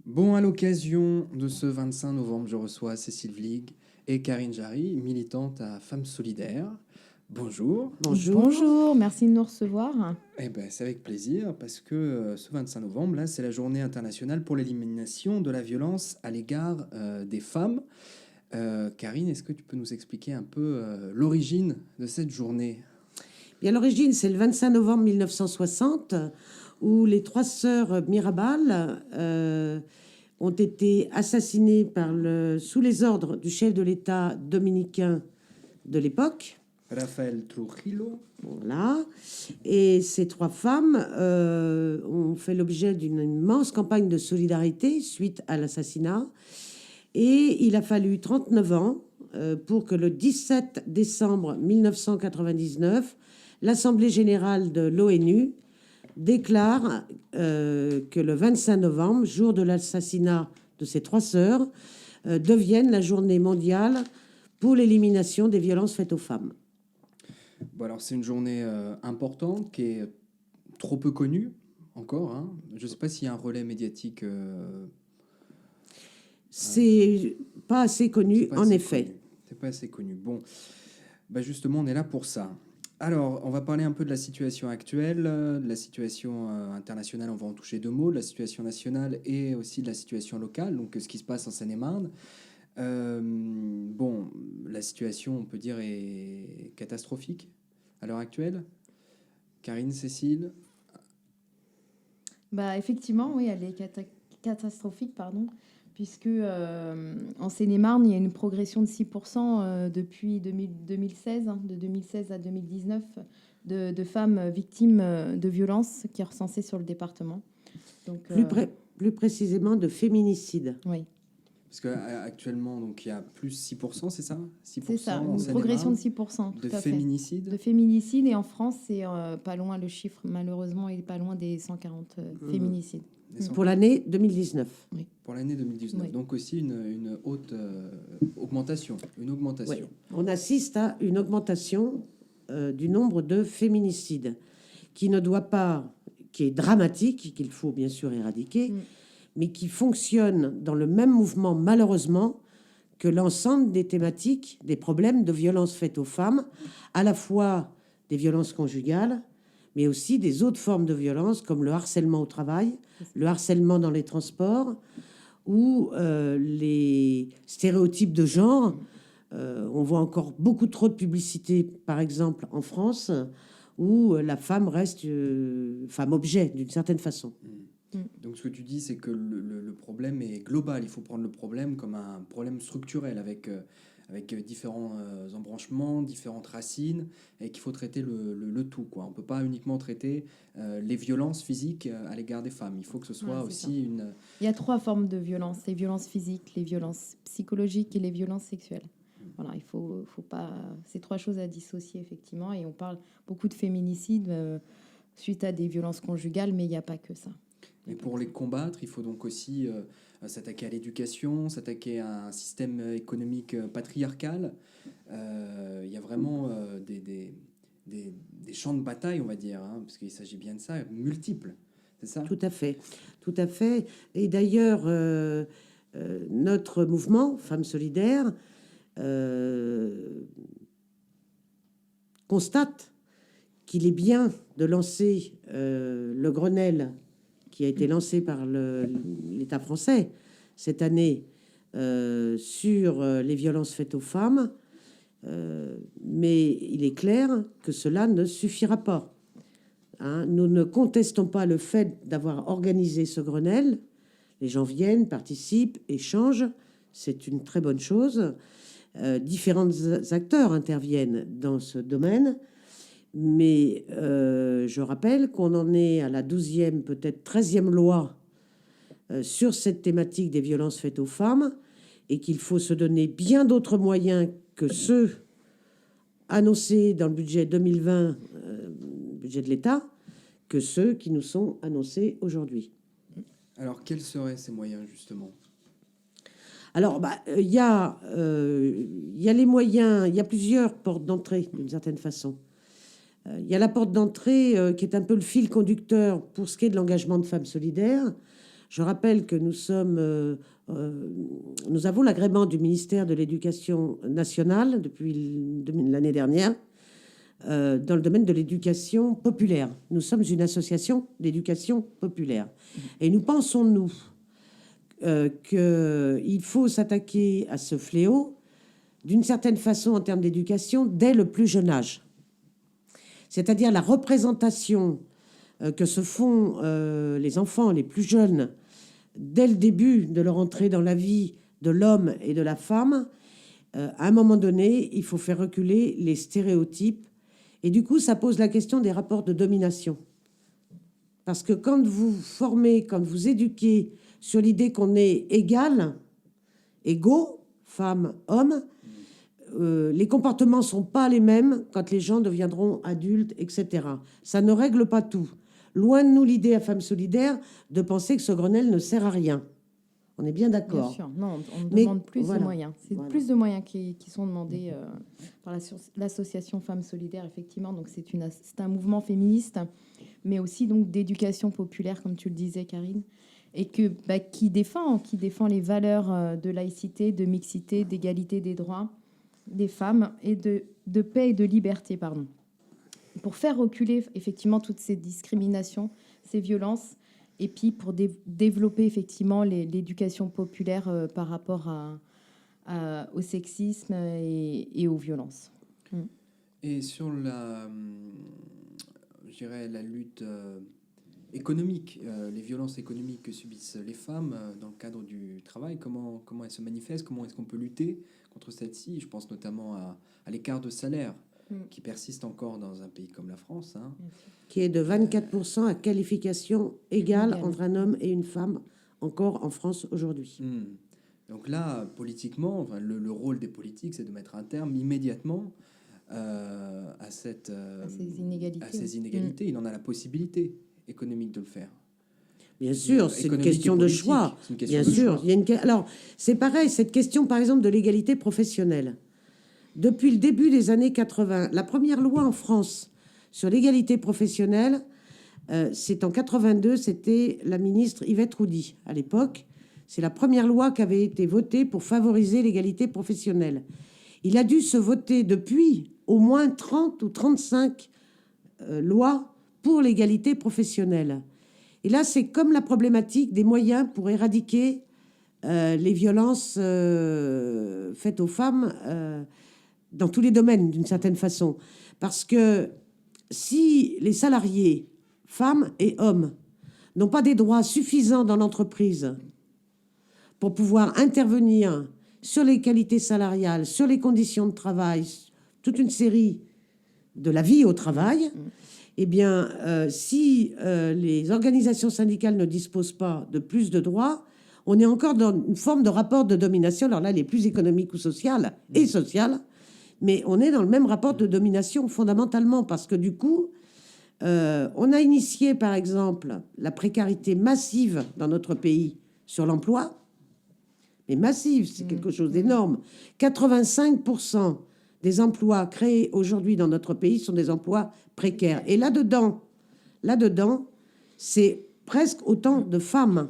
Bon, à l'occasion de ce 25 novembre, je reçois Cécile Vlig et Karine Jarry, militante à Femmes Solidaires. Bonjour. Bonjour. Bonjour, merci de nous recevoir. Eh ben, c'est avec plaisir parce que ce 25 novembre, là, c'est la journée internationale pour l'élimination de la violence à l'égard des femmes. Karine, est-ce que tu peux nous expliquer un peu l'origine de cette journée? Bien, l'origine, c'est le 25 novembre 1960, où les trois sœurs Mirabal ont été assassinées sous les ordres du chef de l'État dominicain de l'époque. Rafael Trujillo. Voilà. Et ces trois femmes ont fait l'objet d'une immense campagne de solidarité suite à l'assassinat. Et il a fallu 39 ans pour que le 17 décembre 1999, l'Assemblée générale de l'ONU déclare que le 25 novembre, jour de l'assassinat de ces trois sœurs, devienne la journée mondiale pour l'élimination des violences faites aux femmes. Bon, alors, c'est une journée importante qui est trop peu connue encore, hein. Je ne sais pas s'il y a un relais médiatique. C'est pas assez connu, C'est pas en assez effet. connu. C'est pas assez connu. Bon, bah justement, on est là pour ça. Alors, on va parler un peu de la situation actuelle, de la situation internationale, on va en toucher deux mots, de la situation nationale et aussi de la situation locale, donc ce qui se passe en Seine-et-Marne. Bon, la situation, on peut dire, est catastrophique à l'heure actuelle. Karine, Cécile. Bah, effectivement, oui, elle est catastrophique, pardon, puisque en Seine-et-Marne, il y a une progression de 6% depuis 2016, hein, de 2016 à 2019, de femmes victimes de violences qui est recensée sur le département. Donc, Plus précisément de féminicide. oui, Parce qu'actuellement, donc il y a plus 6%, c'est ça? 6% c'est ça, en une progression de Seine-et-Marne 6%, tout de à fait. féminicide. De féminicide, et en France, c'est pas loin, le chiffre, malheureusement, est pas loin des 140 féminicides. Pour l'année 2019. Pour l'année 2019. Oui. Donc aussi une haute augmentation. Une augmentation. Oui. On assiste à une augmentation du nombre de féminicides qui est dramatique, qu'il faut bien sûr éradiquer, mais qui fonctionne dans le même mouvement, malheureusement, que l'ensemble des thématiques, des problèmes de violences faites aux femmes, à la fois des violences conjugales, mais aussi des autres formes de violence, comme le harcèlement au travail, le harcèlement dans les transports, ou les stéréotypes de genre. On voit encore beaucoup trop de publicité, par exemple en France, où la femme reste femme objet d'une certaine façon. Donc ce que tu dis, c'est que le problème est global. Il faut prendre le problème comme un problème structurel avec différents embranchements, différentes racines, et qu'il faut traiter le tout, quoi. On ne peut pas uniquement traiter les violences physiques à l'égard des femmes. Il faut que ce soit aussi une... Il y a trois formes de violence: les violences physiques, les violences psychologiques et les violences sexuelles. Voilà, il faut pas... Ces trois choses à dissocier, effectivement. Et on parle beaucoup de féminicide suite à des violences conjugales, mais il n'y a pas que ça. Et pour les combattre, il faut donc aussi s'attaquer à l'éducation, s'attaquer à un système économique patriarcal. Il y a vraiment des champs de bataille, on va dire, hein, parce qu'il s'agit bien de ça, multiples. C'est ça? Tout à fait, tout à fait. Et d'ailleurs, notre mouvement Femmes Solidaires constate qu'il est bien de lancer le Grenelle qui a été lancé par l'État français cette année sur les violences faites aux femmes, mais il est clair que cela ne suffira pas. Hein, nous ne contestons pas le fait d'avoir organisé ce Grenelle. Les gens viennent, participent, échangent. C'est une très bonne chose. Différents acteurs interviennent dans ce domaine. Mais je rappelle qu'on en est à la 12e, peut-être 13e loi sur cette thématique des violences faites aux femmes, et qu'il faut se donner bien d'autres moyens que ceux annoncés dans le budget 2020, budget de l'État, que ceux qui nous sont annoncés aujourd'hui. Alors, quels seraient ces moyens, justement? Alors, il y a les moyens, il y a plusieurs portes d'entrée, d'une certaine façon. Il y a la porte d'entrée qui est un peu le fil conducteur pour ce qui est de l'engagement de Femmes Solidaires. Je rappelle que nous avons l'agrément du ministère de l'Éducation nationale depuis l'année dernière dans le domaine de l'éducation populaire. Nous sommes une association d'éducation populaire. Et nous pensons, nous, qu'il faut s'attaquer à ce fléau d'une certaine façon en termes d'éducation dès le plus jeune âge. C'est-à-dire la représentation que se font les enfants les plus jeunes dès le début de leur entrée dans la vie de l'homme et de la femme. À un moment donné, il faut faire reculer les stéréotypes. Et du coup, ça pose la question des rapports de domination. Parce que quand vous formez, quand vous éduquez sur l'idée qu'on est égal, égaux, femmes, hommes, les comportements ne sont pas les mêmes quand les gens deviendront adultes, etc. Ça ne règle pas tout. Loin de nous l'idée à Femmes Solidaires de penser que ce Grenelle ne sert à rien. On est bien d'accord. Bien sûr, non, on demande plus de moyens. C'est plus de moyens qui sont demandés par l'association Femmes Solidaires, effectivement. Donc c'est un mouvement féministe, mais aussi donc d'éducation populaire, comme tu le disais, Karine, et qui défend les valeurs de laïcité, de mixité, d'égalité des droits des femmes et de paix et de liberté, pardon. Pour faire reculer effectivement toutes ces discriminations, ces violences, et puis pour développer effectivement l'éducation populaire par rapport au sexisme et aux violences. Et sur je dirais la lutte économique, les violences économiques que subissent les femmes dans le cadre du travail, comment elles se manifestent, comment est-ce qu'on peut lutter contre celles-ci? Je pense notamment à l'écart de salaire qui persiste encore dans un pays comme la France. Qui est de 24% à qualification égale entre un homme et une femme, encore en France aujourd'hui. Donc là, politiquement, le rôle des politiques, c'est de mettre un terme immédiatement à ces inégalités. Il en a la possibilité économique de le faire. Bien sûr, c'est une question de choix. Bien sûr. Alors, c'est pareil, cette question, par exemple, de l'égalité professionnelle. Depuis le début des années 80, la première loi en France sur l'égalité professionnelle, c'est en 82, c'était la ministre Yvette Roudy, à l'époque. C'est la première loi qui avait été votée pour favoriser l'égalité professionnelle. Il a dû se voter depuis au moins 30 ou 35 lois pour l'égalité professionnelle. Et là, c'est comme la problématique des moyens pour éradiquer les violences faites aux femmes dans tous les domaines, d'une certaine façon. Parce que si les salariés, femmes et hommes, n'ont pas des droits suffisants dans l'entreprise pour pouvoir intervenir sur les qualités salariales, sur les conditions de travail, toute une série de la vie au travail, eh bien, si les organisations syndicales ne disposent pas de plus de droits, on est encore dans une forme de rapport de domination. Alors là, elle est plus économique ou sociale et sociale, mais on est dans le même rapport de domination fondamentalement, parce que du coup, on a initié, par exemple, la précarité massive dans notre pays sur l'emploi, mais massive, c'est quelque chose d'énorme. 85% des emplois créés aujourd'hui dans notre pays sont des emplois précaires. Et là-dedans, c'est presque autant de femmes.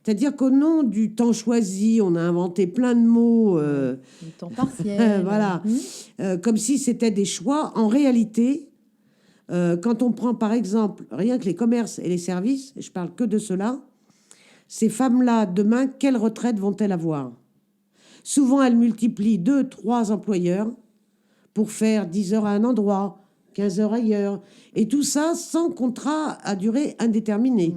C'est-à-dire qu'au nom du temps choisi, on a inventé plein de mots. Le temps partiel. Voilà. Comme si c'était des choix. En réalité, quand on prend par exemple rien que les commerces et les services, et je parle que de cela, ces femmes-là, demain, quelle retraite vont-elles avoir? Souvent, elles multiplient 2, 3 employeurs pour faire 10 heures à un endroit, 15 heures ailleurs. Et tout ça sans contrat à durée indéterminée.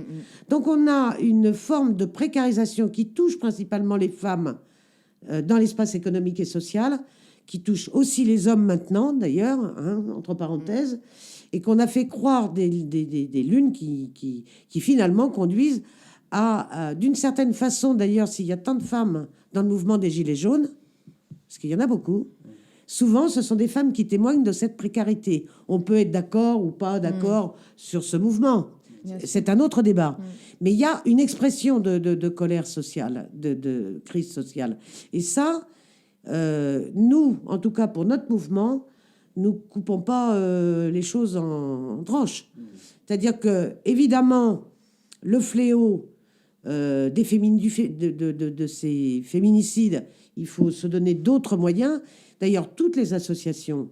Donc on a une forme de précarisation qui touche principalement les femmes dans l'espace économique et social, qui touche aussi les hommes maintenant, d'ailleurs, entre parenthèses, et qu'on a fait croire des lunes qui finalement conduisent à d'une certaine façon, d'ailleurs, s'il y a tant de femmes dans le mouvement des Gilets jaunes, parce qu'il y en a beaucoup, souvent, ce sont des femmes qui témoignent de cette précarité. On peut être d'accord ou pas d'accord sur ce mouvement. C'est un autre débat. Mais il y a une expression de colère sociale, de crise sociale. Et ça, nous, en tout cas pour notre mouvement, nous coupons pas les choses en tranches. C'est-à-dire que, évidemment, le fléau de ces féminicides, il faut se donner d'autres moyens. D'ailleurs, toutes les associations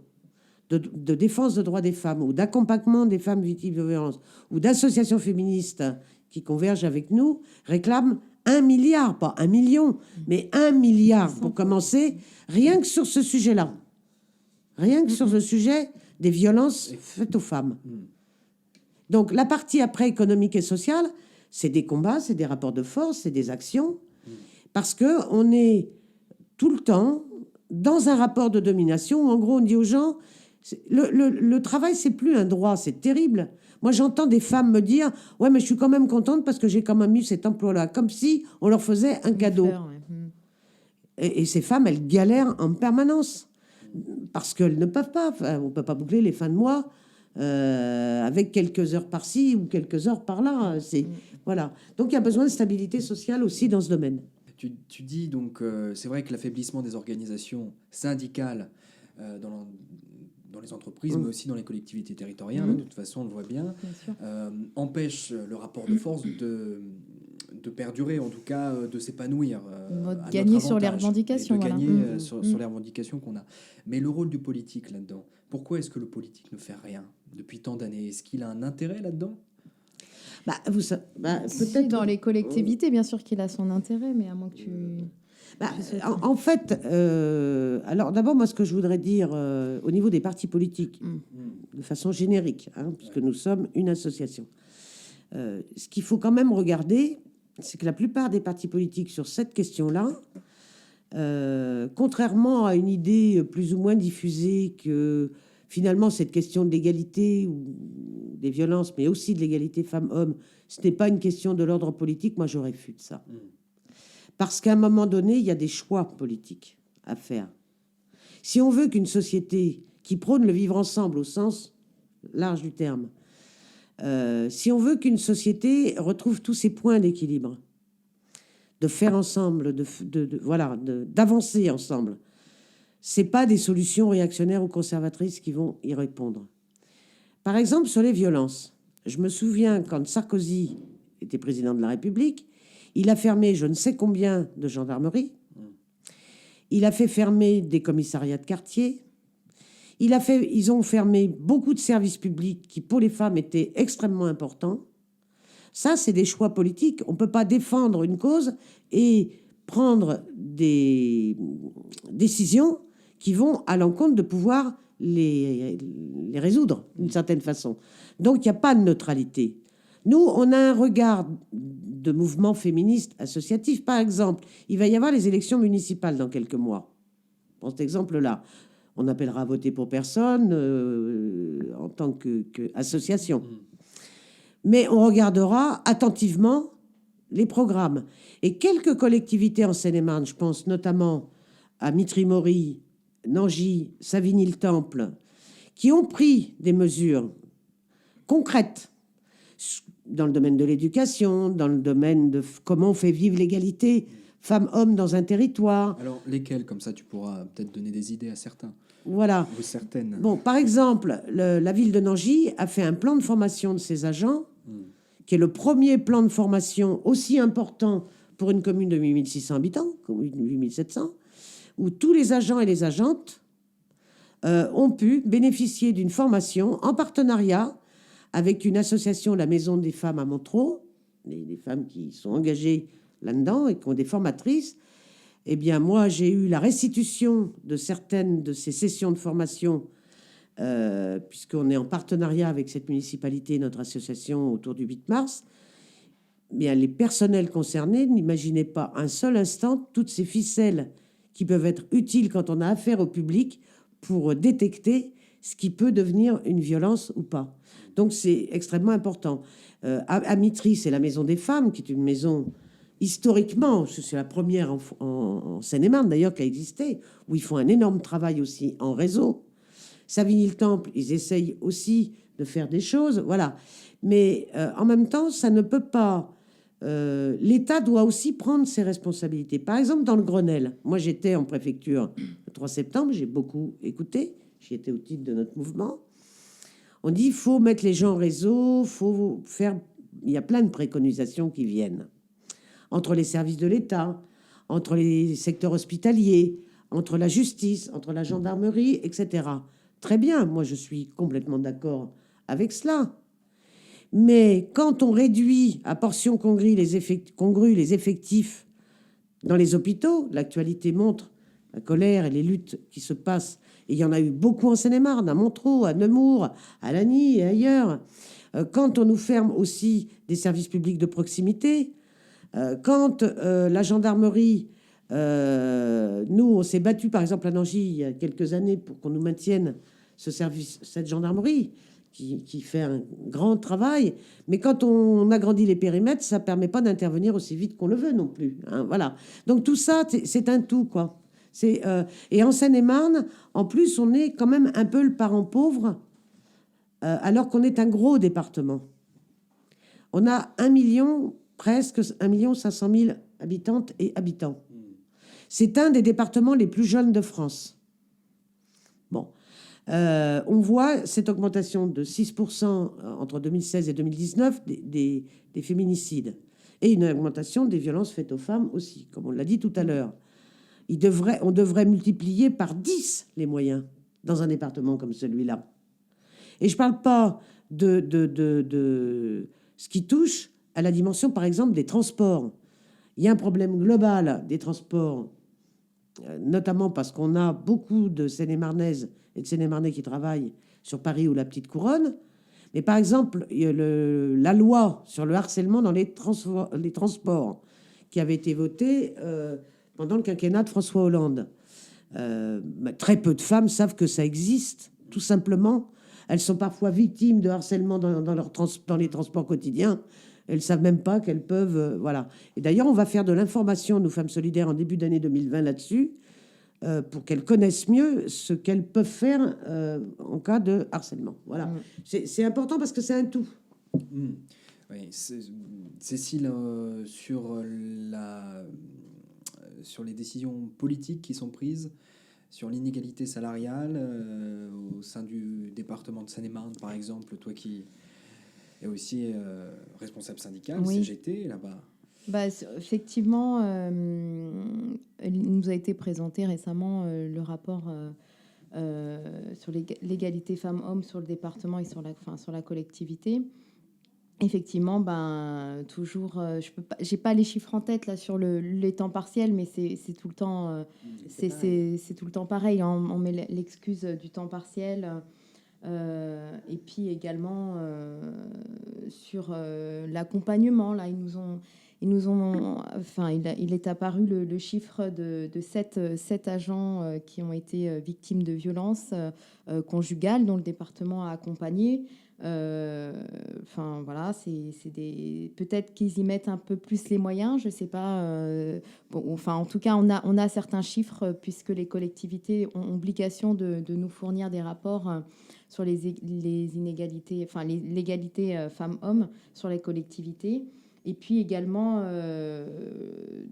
de défense des droits des femmes ou d'accompagnement des femmes victimes de violences ou d'associations féministes qui convergent avec nous réclament 1 milliard, pas 1 million, mais 1 milliard pour commencer, rien que sur ce sujet-là. Rien que sur le sujet des violences faites aux femmes. Donc la partie après économique et sociale, c'est des combats, c'est des rapports de force, c'est des actions, parce qu'on est tout le temps dans un rapport de domination où en gros on dit aux gens, le travail c'est plus un droit, c'est terrible. Moi j'entends des femmes me dire, ouais mais je suis quand même contente parce que j'ai quand même eu cet emploi-là, comme si on leur faisait un cadeau. Et ces femmes, elles galèrent en permanence parce qu'elles ne peuvent pas, on ne peut pas boucler les fins de mois avec quelques heures par-ci ou quelques heures par-là. Voilà. Donc il y a besoin de stabilité sociale aussi dans ce domaine. Tu dis donc, c'est vrai que l'affaiblissement des organisations syndicales dans les entreprises, mais aussi dans les collectivités territoriales, de toute façon, on le voit bien empêche le rapport de force de perdurer, en tout cas de s'épanouir. De gagner sur les revendications. De gagner sur les revendications qu'on a. Mais le rôle du politique là-dedans, pourquoi est-ce que le politique ne fait rien depuis tant d'années? Est-ce qu'il a un intérêt là-dedans? Peut-être dans les collectivités, bien sûr qu'il a son intérêt, mais à moins que tu... En fait, alors d'abord, moi, ce que je voudrais dire au niveau des partis politiques, de façon générique, puisque nous sommes une association, ce qu'il faut quand même regarder, c'est que la plupart des partis politiques sur cette question-là, contrairement à une idée plus ou moins diffusée que finalement cette question de l'égalité ou des violences, mais aussi de l'égalité femmes-hommes, ce n'est pas une question de l'ordre politique, moi je réfute ça. Parce qu'à un moment donné, il y a des choix politiques à faire. Si on veut qu'une société qui prône le vivre ensemble au sens large du terme, si on veut qu'une société retrouve tous ses points d'équilibre, de faire ensemble, d'avancer ensemble, c'est pas des solutions réactionnaires ou conservatrices qui vont y répondre. Par exemple, sur les violences, je me souviens quand Sarkozy était président de la République, il a fermé je ne sais combien de gendarmeries. Il a fait fermer des commissariats de quartier. Ils ont fermé beaucoup de services publics qui, pour les femmes, étaient extrêmement importants. Ça, c'est des choix politiques. On ne peut pas défendre une cause et prendre des décisions qui vont à l'encontre de pouvoir les résoudre d'une certaine façon. Donc, il n'y a pas de neutralité. Nous, on a un regard de mouvement féministe associatif. Par exemple, il va y avoir les élections municipales dans quelques mois. Pour cet exemple-là, on appellera à voter pour personne en tant qu'association. Mais on regardera attentivement les programmes. Et quelques collectivités en Seine-et-Marne, je pense notamment à Mitry-Mory, Nangy, Savigny-le-Temple, qui ont pris des mesures concrètes dans le domaine de l'éducation, dans le domaine de comment on fait vivre l'égalité femmes-hommes dans un territoire. Alors, lesquels? Comme ça, tu pourras peut-être donner des idées à certains. Voilà. Ou certaines. Bon, par exemple, la ville de Nangy a fait un plan de formation de ses agents, qui est le premier plan de formation aussi important pour une commune de 8600 habitants, 8700, où tous les agents et les agentes ont pu bénéficier d'une formation en partenariat avec une association, la Maison des femmes à Montereau, des femmes qui sont engagées là-dedans et qui ont des formatrices. Eh bien, moi, j'ai eu la restitution de certaines de ces sessions de formation, puisqu'on est en partenariat avec cette municipalité, notre association, autour du 8 mars. Bien, les personnels concernés n'imaginaient pas un seul instant toutes ces ficelles qui peuvent être utiles quand on a affaire au public pour détecter ce qui peut devenir une violence ou pas. Donc, c'est extrêmement important. À Mitry, c'est la Maison des femmes, qui est une maison, historiquement, c'est la première en Seine-et-Marne, d'ailleurs, qui a existé, où ils font un énorme travail aussi en réseau. Savigny-le-Temple, ils essayent aussi de faire des choses, voilà. Mais en même temps, ça ne peut pas... L'État doit aussi prendre ses responsabilités. Par exemple, dans le Grenelle, moi, j'étais en préfecture le 3 septembre, j'ai beaucoup écouté, j'y étais au titre de notre mouvement. On dit, il faut mettre les gens en réseau, faut faire... Il y a plein de préconisations qui viennent. entre les services de l'État, entre les secteurs hospitaliers, entre la justice, entre la gendarmerie, etc. Très bien, moi je suis complètement d'accord avec cela. Mais quand on réduit à portion congrue les effectifs dans les hôpitaux, l'actualité montre la colère et les luttes qui se passent. Et il y en a eu beaucoup en Seine-et-Marne, à Montereau, à Nemours, à Lagny et ailleurs. Quand on nous ferme aussi des services publics de proximité, quand la gendarmerie, nous, on s'est battu par exemple à Nangy il y a quelques années pour qu'on nous maintienne ce service, cette gendarmerie qui fait un grand travail. Mais quand on agrandit les périmètres, ça ne permet pas d'intervenir aussi vite qu'on le veut non plus. Hein, voilà. Donc tout ça, c'est un tout, quoi. Et en Seine-et-Marne, en plus, on est quand même un peu le parent pauvre, alors qu'on est un gros département. On a presque 1,5 million habitantes et habitants. C'est un des départements les plus jeunes de France. Bon. On voit cette augmentation de 6% entre 2016 et 2019 des féminicides. Et une augmentation des violences faites aux femmes aussi, comme on l'a dit tout à l'heure. On devrait multiplier par 10 les moyens dans un département comme celui-là. Et je ne parle pas de ce qui touche à la dimension, par exemple, des transports. Il y a un problème global des transports, notamment parce qu'on a beaucoup de Seine-et-Marnaises et de Seine-et-Marnais qui travaillent sur Paris ou la Petite Couronne. Mais par exemple, la loi sur le harcèlement dans les transports qui avait été votée pendant le quinquennat de François Hollande. Très peu de femmes savent que ça existe, tout simplement. Elles sont parfois victimes de harcèlement dans les transports quotidiens. Elles ne savent même pas qu'elles peuvent... voilà. Et d'ailleurs, on va faire de l'information, nous, Femmes Solidaires, en début d'année 2020 là-dessus, pour qu'elles connaissent mieux ce qu'elles peuvent faire en cas de harcèlement. Voilà. C'est important parce que c'est un tout. Oui, Cécile, sur les décisions politiques qui sont prises, sur l'inégalité salariale au sein du département de Seine-et-Marne, par exemple, toi qui es aussi responsable syndical, oui. CGT, là-bas. Bah, effectivement, il nous a été présenté récemment le rapport sur l'égalité femmes-hommes sur le département et sur la collectivité. Effectivement, toujours, j'ai pas les chiffres en tête là sur les temps partiels, mais c'est tout le temps, c'est tout le temps pareil. On met l'excuse du temps partiel, et puis également sur l'accompagnement. Là, il est apparu le chiffre de 7 agents qui ont été victimes de violences conjugales dont le département a accompagné. Voilà, peut-être qu'ils y mettent un peu plus les moyens, je sais pas. En tout cas, on a certains chiffres puisque les collectivités ont obligation de nous fournir des rapports sur les inégalités, l'égalité femmes-hommes sur les collectivités. Et puis également,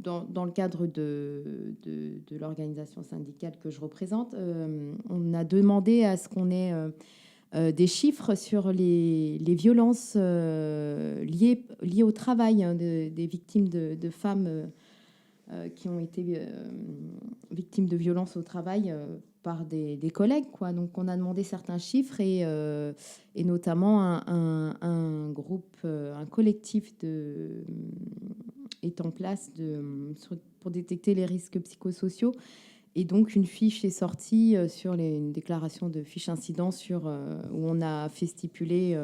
dans le cadre de l'organisation syndicale que je représente, on a demandé à ce qu'on ait des chiffres sur les violences liées au travail des victimes de femmes qui ont été victimes de violences au travail par des collègues, quoi. Donc on a demandé certains chiffres et notamment un groupe, un collectif est en place pour détecter les risques psychosociaux. Et donc, une fiche est sortie une déclaration de fiche incident où on a fait stipuler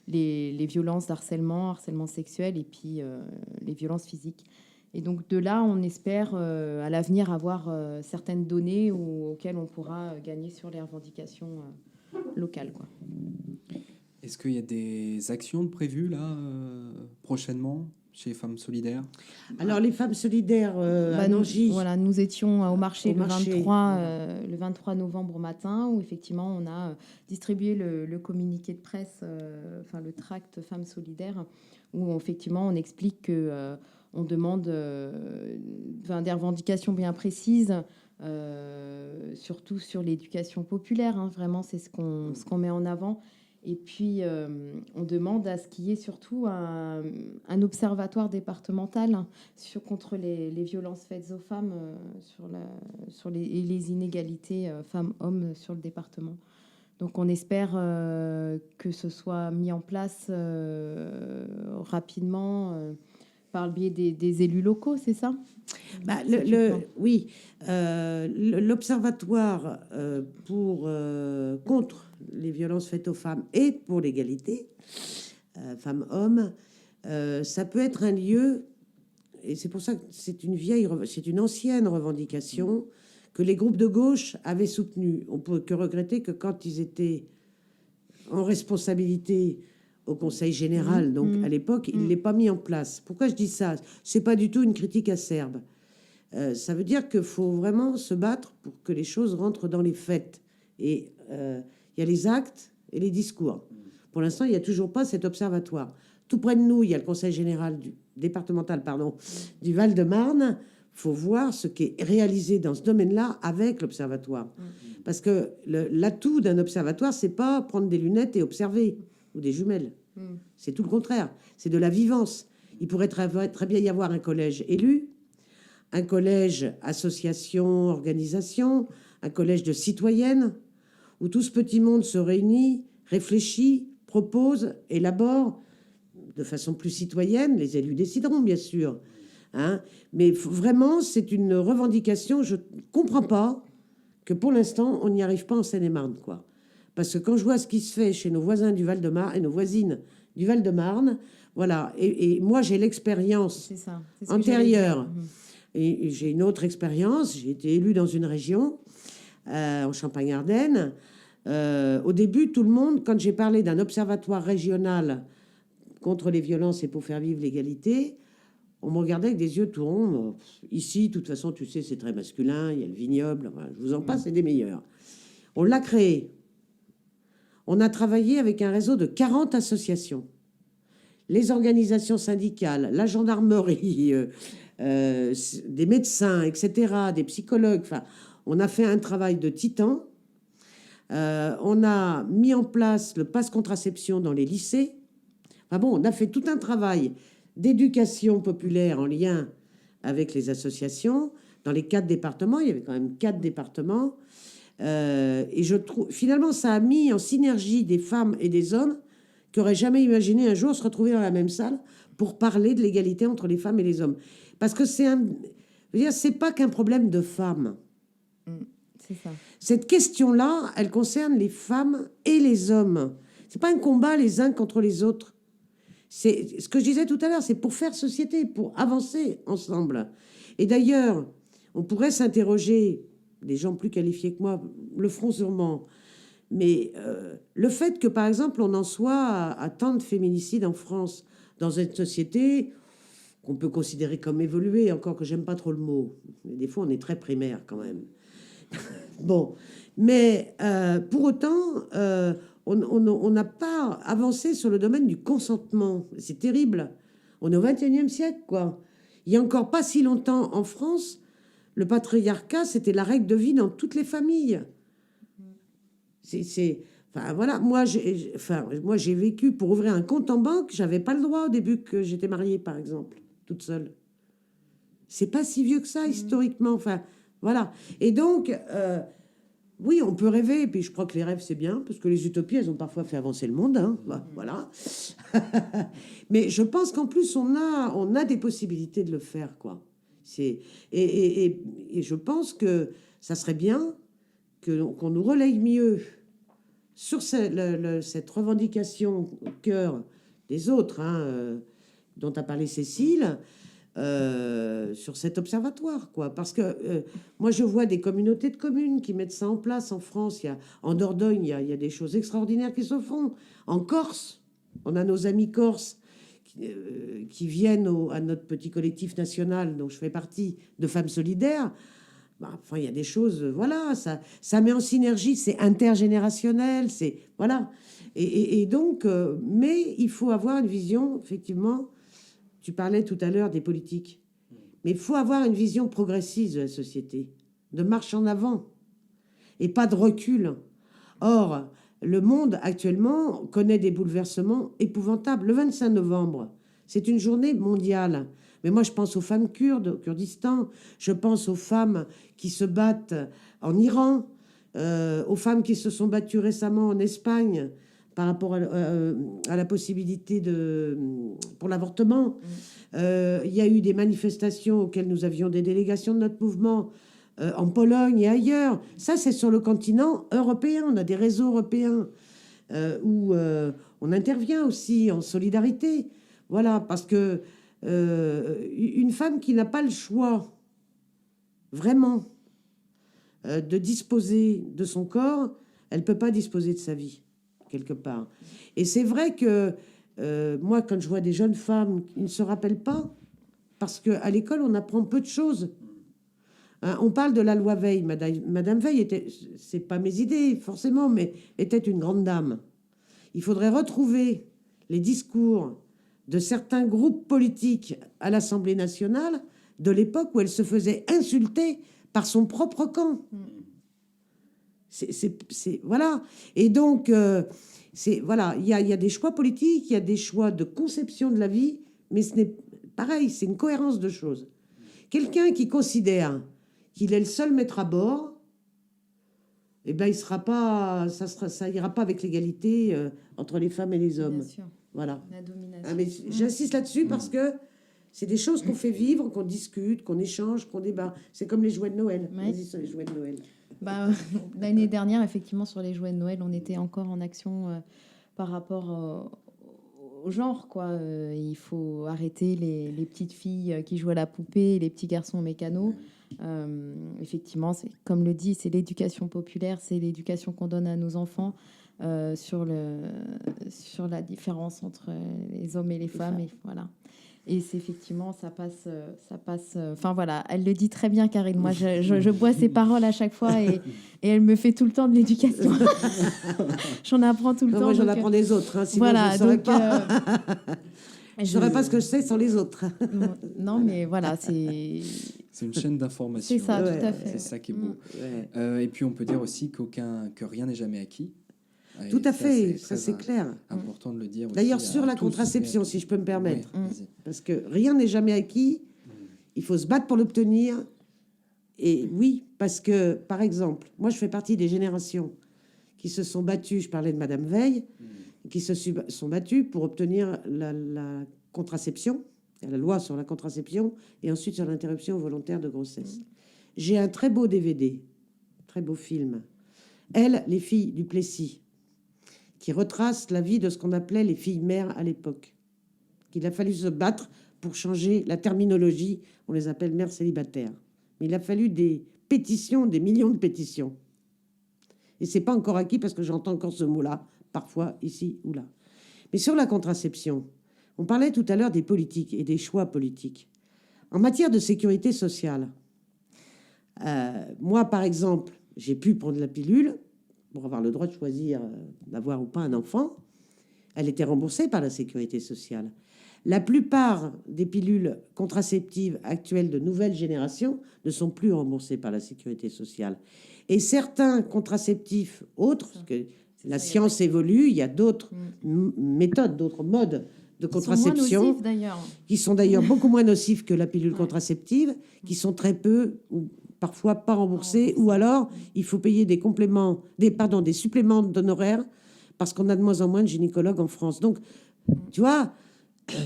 les violences d'harcèlement, harcèlement sexuel et puis les violences physiques. Et donc, de là, on espère à l'avenir avoir certaines données auxquelles on pourra gagner sur les revendications locales, quoi. Est-ce qu'il y a des actions prévues là prochainement chez Femmes Solidaires? Alors, les Femmes Solidaires à Nangy... Voilà, nous étions au marché le 23 novembre au matin, où effectivement, on a distribué le communiqué de presse, le tract Femmes Solidaires, où effectivement, on explique que on demande des revendications bien précises, surtout sur l'éducation populaire. Hein, vraiment, c'est ce qu'on met en avant. Et puis, on demande à ce qu'il y ait surtout un observatoire départemental contre les violences faites aux femmes, et les inégalités femmes-hommes sur le département. Donc, on espère que ce soit mis en place rapidement par le biais des élus locaux, c'est ça? Bah, oui, l'observatoire contre les violences faites aux femmes et pour l'égalité femmes-hommes, ça peut être un lieu, et c'est pour ça que c'est une ancienne revendication que les groupes de gauche avaient soutenue. On peut que regretter que quand ils étaient en responsabilité au Conseil général, donc à l'époque, il ne l'ait pas mis en place. Pourquoi je dis ça? C'est pas du tout une critique acerbe. Ça veut dire qu'il faut vraiment se battre pour que les choses rentrent dans les faits. Et il y a les actes et les discours. Pour l'instant, il n'y a toujours pas cet observatoire. Tout près de nous, il y a le Conseil général départemental du Val-de-Marne. Il faut voir ce qui est réalisé dans ce domaine-là avec l'observatoire. Parce que l'atout d'un observatoire, c'est pas prendre des lunettes et observer, ou des jumelles. C'est tout le contraire. C'est de la vivance. Il pourrait très bien y avoir un collège élu, un collège association, organisation, un collège de citoyennes, où tout ce petit monde se réunit, réfléchit, propose, élabore de façon plus citoyenne. Les élus décideront, bien sûr. Hein, mais vraiment, c'est une revendication. Je ne comprends pas que pour l'instant, on n'y arrive pas en Seine-et-Marne, quoi. Parce que quand je vois ce qui se fait chez nos voisins du Val-de-Marne et nos voisines du Val-de-Marne, voilà. Et moi, j'ai l'expérience antérieure. Et j'ai une autre expérience. J'ai été élue dans une région, en Champagne-Ardenne. Au début, tout le monde, quand j'ai parlé d'un observatoire régional contre les violences et pour faire vivre l'égalité, on me regardait avec des yeux tout ronds. Ici, de toute façon, tu sais, c'est très masculin. Il y a le vignoble. Enfin, je vous en passe, c'est des meilleurs. On l'a créé. On a travaillé avec un réseau de 40 associations. Les organisations syndicales, la gendarmerie, des médecins, etc., des psychologues. Enfin, on a fait un travail de titan. On a mis en place le pass contraception dans les lycées. Enfin bon, on a fait tout un travail d'éducation populaire en lien avec les associations. Dans les 4 départements, il y avait quand même 4 départements. Et je trouve, finalement, ça a mis en synergie des femmes et des hommes qui n'auraient jamais imaginé un jour se retrouver dans la même salle pour parler de l'égalité entre les femmes et les hommes. Parce que c'est pas qu'un problème de femmes. C'est ça. Cette question-là, elle concerne les femmes et les hommes. C'est pas un combat les uns contre les autres. C'est ce que je disais tout à l'heure, c'est pour faire société, pour avancer ensemble. Et d'ailleurs, on pourrait s'interroger, des gens plus qualifiés que moi le feront sûrement, mais le fait que, par exemple, on en soit à tant de féminicides en France, dans une société qu'on peut considérer comme évoluée, encore que j'aime pas trop le mot, mais des fois on est très primaire quand même. Bon, mais pour autant, on n'a pas avancé sur le domaine du consentement. C'est terrible. On est au XXIe siècle, quoi. Il y a encore pas si longtemps en France, le patriarcat, c'était la règle de vie dans toutes les familles. Enfin, voilà, moi, j'ai vécu pour ouvrir un compte en banque, j'avais pas le droit au début que j'étais mariée, par exemple, toute seule. C'est pas si vieux que ça, historiquement. Enfin, voilà. Et donc, oui, on peut rêver. Et puis, je crois que les rêves, c'est bien, parce que les utopies, elles ont parfois fait avancer le monde. Hein, voilà. Mais je pense qu'en plus, on a des possibilités de le faire, quoi. Et je pense que ça serait bien qu'on nous relaye mieux sur cette revendication au cœur des autres, hein, dont a parlé Cécile, sur cet observatoire, quoi. Parce que moi, je vois des communautés de communes qui mettent ça en place en France. En Dordogne, il y a des choses extraordinaires qui se font. En Corse, on a nos amis corses qui viennent à notre petit collectif national, dont je fais partie, de Femmes Solidaires. Enfin, il y a des choses, voilà, ça met en synergie, c'est intergénérationnel, c'est, voilà. Et donc, mais il faut avoir une vision, effectivement, tu parlais tout à l'heure des politiques, mais il faut avoir une vision progressiste de la société, de marche en avant, et pas de recul. Or, le monde actuellement connaît des bouleversements épouvantables. Le 25 novembre, c'est une journée mondiale. Mais moi, je pense aux femmes kurdes au Kurdistan, je pense aux femmes qui se battent en Iran, aux femmes qui se sont battues récemment en Espagne par rapport à la possibilité pour l'avortement. Il y a eu des manifestations auxquelles nous avions des délégations de notre mouvement en Pologne et ailleurs. Ça, c'est sur le continent européen. On a des réseaux européens où on intervient aussi en solidarité. Voilà, parce que une femme qui n'a pas le choix, vraiment, de disposer de son corps, elle ne peut pas disposer de sa vie, quelque part. Et c'est vrai que moi, quand je vois des jeunes femmes qui ne se rappellent pas, parce qu'à l'école, on apprend peu de choses. Hein, on parle de la loi Veil. Madame Veil était, c'est pas mes idées forcément, mais était une grande dame. Il faudrait retrouver les discours de certains groupes politiques à l'Assemblée nationale de l'époque où elle se faisait insulter par son propre camp. Voilà. Et donc, voilà, il y a des choix politiques, il y a des choix de conception de la vie, mais ce n'est pareil, c'est une cohérence de choses. Quelqu'un qui considère qu'il est le seul maître à bord, eh ben, ça ira pas avec l'égalité entre les femmes et les hommes. Bien sûr. Voilà. La domination. Ah, mais j'insiste là-dessus parce que c'est des choses qu'on fait vivre, qu'on discute, qu'on échange, qu'on débat. C'est comme les jouets de Noël. Ouais. Vas-y sur les jouets de Noël. Bah, l'année dernière, effectivement, sur les jouets de Noël, on était encore en action par rapport au genre, quoi. Il faut arrêter les petites filles qui jouent à la poupée et les petits garçons au mécano. Effectivement, c'est, comme le dit, c'est l'éducation populaire, c'est l'éducation qu'on donne à nos enfants sur la différence entre les hommes et les femmes. Et voilà. Et c'est effectivement, ça passe. Enfin voilà, elle le dit très bien, Karine. Moi, je bois ses paroles à chaque fois et elle me fait tout le temps de l'éducation. J'en apprends tout le temps. Moi, j'en apprends des autres. Hein, sinon voilà, je ne saurais donc, pas. Je ne saurais pas ce que je sais sans les autres. Non, mais voilà, c'est une chaîne d'information. C'est ça, Ouais, tout à fait. C'est ça qui est beau. Ouais. Et puis, on peut dire aussi que rien n'est jamais acquis. Et Tout à fait, ça très c'est clair. important de le dire. D'ailleurs, aussi sur à la tous. contraception, si je peux me permettre, Oui, vas-y. parce que rien n'est jamais acquis, il faut se battre pour l'obtenir. Et oui, parce que, par exemple, moi je fais partie des générations qui se sont battues, je parlais de Madame Veil, qui se sont battues pour obtenir la contraception, la loi sur la contraception, et ensuite sur l'interruption volontaire de grossesse. J'ai un très beau DVD, très beau film. Elles, les filles du Plessis, qui retrace la vie de ce qu'on appelait les filles mères à l'époque. Qu'il a fallu se battre pour changer la terminologie, on les appelle mères célibataires. Mais il a fallu des pétitions, des millions de pétitions. Et c'est pas encore acquis parce que j'entends encore ce mot-là, parfois ici ou là. Mais sur la contraception, on parlait tout à l'heure des politiques et des choix politiques. En matière de sécurité sociale, moi, par exemple, j'ai pu prendre la pilule pour avoir le droit de choisir d'avoir ou pas un enfant. Elle était remboursée par la sécurité sociale. La plupart des pilules contraceptives actuelles de nouvelle génération ne sont plus remboursées par la sécurité sociale. Et certains contraceptifs autres, parce que la science évolue, il y a d'autres méthodes, d'autres modes de contraception, moins nocifs, d'ailleurs. qui sont d'ailleurs beaucoup moins nocifs que la pilule contraceptive, qui sont très peu ou parfois pas remboursés, ou alors il faut payer des suppléments d'honoraires parce qu'on a de moins en moins de gynécologues en France. Donc, tu vois,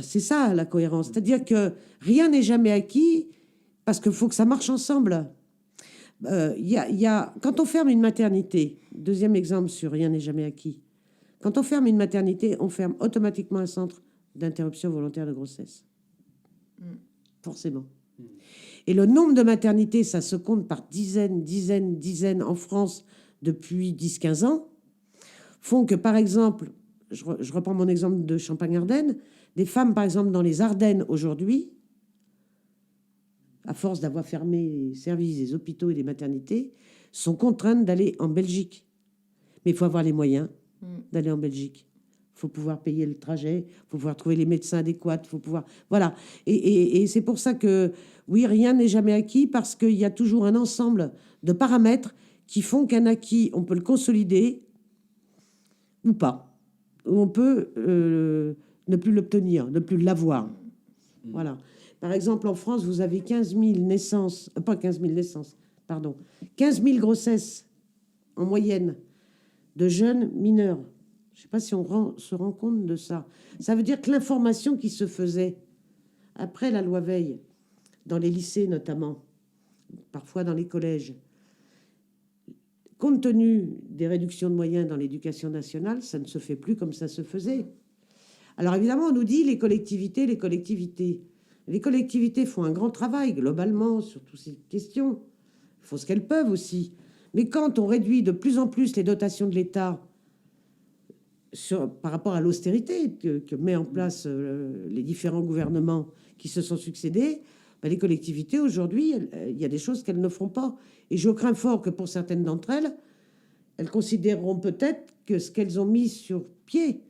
c'est ça la cohérence. C'est-à-dire que rien n'est jamais acquis parce qu'il faut que ça marche ensemble. Quand on ferme une maternité, deuxième exemple sur rien n'est jamais acquis, quand on ferme une maternité, on ferme automatiquement un centre d'interruption volontaire de grossesse. Forcément. Et le nombre de maternités, ça se compte par dizaines en France depuis 10-15 ans, font que, par exemple, je reprends mon exemple de Champagne-Ardenne, des femmes, par exemple, dans les Ardennes aujourd'hui, à force d'avoir fermé les services des hôpitaux et des maternités, sont contraintes d'aller en Belgique. Mais il faut avoir les moyens d'aller en Belgique. Il faut pouvoir payer le trajet, il faut pouvoir trouver les médecins adéquats, il faut pouvoir... Voilà. Et c'est pour ça que, oui, rien n'est jamais acquis, parce qu'il y a toujours un ensemble de paramètres qui font qu'un acquis, on peut le consolider ou pas, ou on peut ne plus l'obtenir, ne plus l'avoir. Voilà. Par exemple, en France, vous avez 15 000 naissances, pas 15 000 naissances, pardon, 15 000 grossesses en moyenne de jeunes mineurs. Je ne sais pas si on se rend compte de ça. Ça veut dire que l'information qui se faisait après la loi Veil, dans les lycées notamment, parfois dans les collèges, compte tenu des réductions de moyens dans l'éducation nationale, ça ne se fait plus comme ça se faisait. Alors évidemment, on nous dit les collectivités, les collectivités. Les collectivités font un grand travail globalement sur toutes ces questions. Ils font ce qu'elles peuvent aussi. Mais quand on réduit de plus en plus les dotations de l'État par rapport à l'austérité que met en place les différents gouvernements qui se sont succédés, ben les collectivités, aujourd'hui, il y a des choses qu'elles ne feront pas. Et je crains fort que pour certaines d'entre elles, elles considéreront peut-être que ce qu'elles ont mis sur pied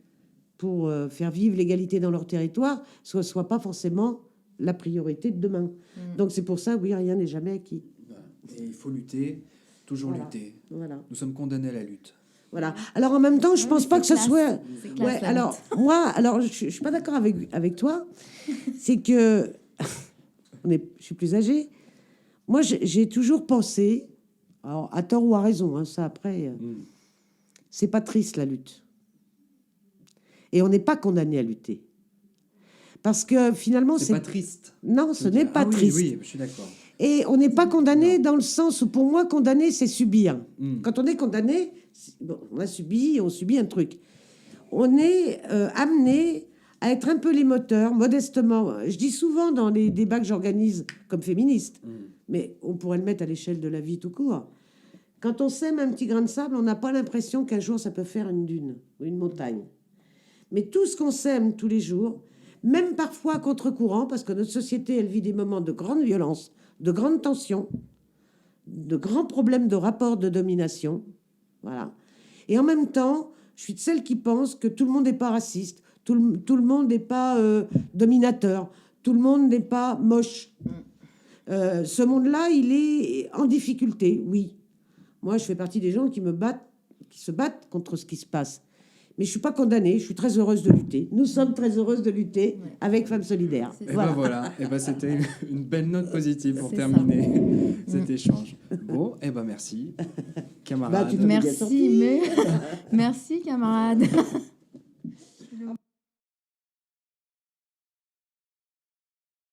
pour faire vivre l'égalité dans leur territoire soit pas forcément la priorité de demain. Donc c'est pour ça, oui, rien n'est jamais acquis. Et il faut lutter, toujours lutter. Voilà. Nous sommes condamnés à la lutte. Voilà. Alors en même temps, je pense pas que ce soit. Ouais, alors moi, alors je suis pas d'accord avec toi. C'est que je suis plus âgée. Moi, j'ai toujours pensé, alors à tort ou à raison, hein, ça après, c'est pas triste la lutte. Et on n'est pas condamné à lutter. Parce que finalement, c'est pas triste. Non, ce n'est pas triste. Oui, je suis d'accord. Et on n'est pas condamné dans le sens où, pour moi, condamné, c'est subir. Quand on est condamné, bon, on subit un truc. On est amené à être un peu les moteurs, modestement. Je dis souvent dans les débats que j'organise comme féministe, mais on pourrait le mettre à l'échelle de la vie tout court. Quand on sème un petit grain de sable, on n'a pas l'impression qu'un jour ça peut faire une dune ou une montagne. Mais tout ce qu'on sème tous les jours, même parfois à contre-courant, parce que notre société, elle vit des moments de grande violence, de grande tension, de grands problèmes de rapport de domination. Voilà. Et en même temps, je suis de celles qui pensent que tout le monde n'est pas raciste, tout le monde n'est pas dominateur, tout le monde n'est pas moche. Ce monde-là, il est en difficulté, oui. Moi, je fais partie des gens qui se battent contre ce qui se passe. Mais je ne suis pas condamnée, je suis très heureuse de lutter. Nous sommes très heureuses de lutter avec Femmes Solidaires. Et voilà. Et ben c'était une belle note positive pour terminer cet échange. Bon, et ben merci, camarade. Merci, mais merci, camarade.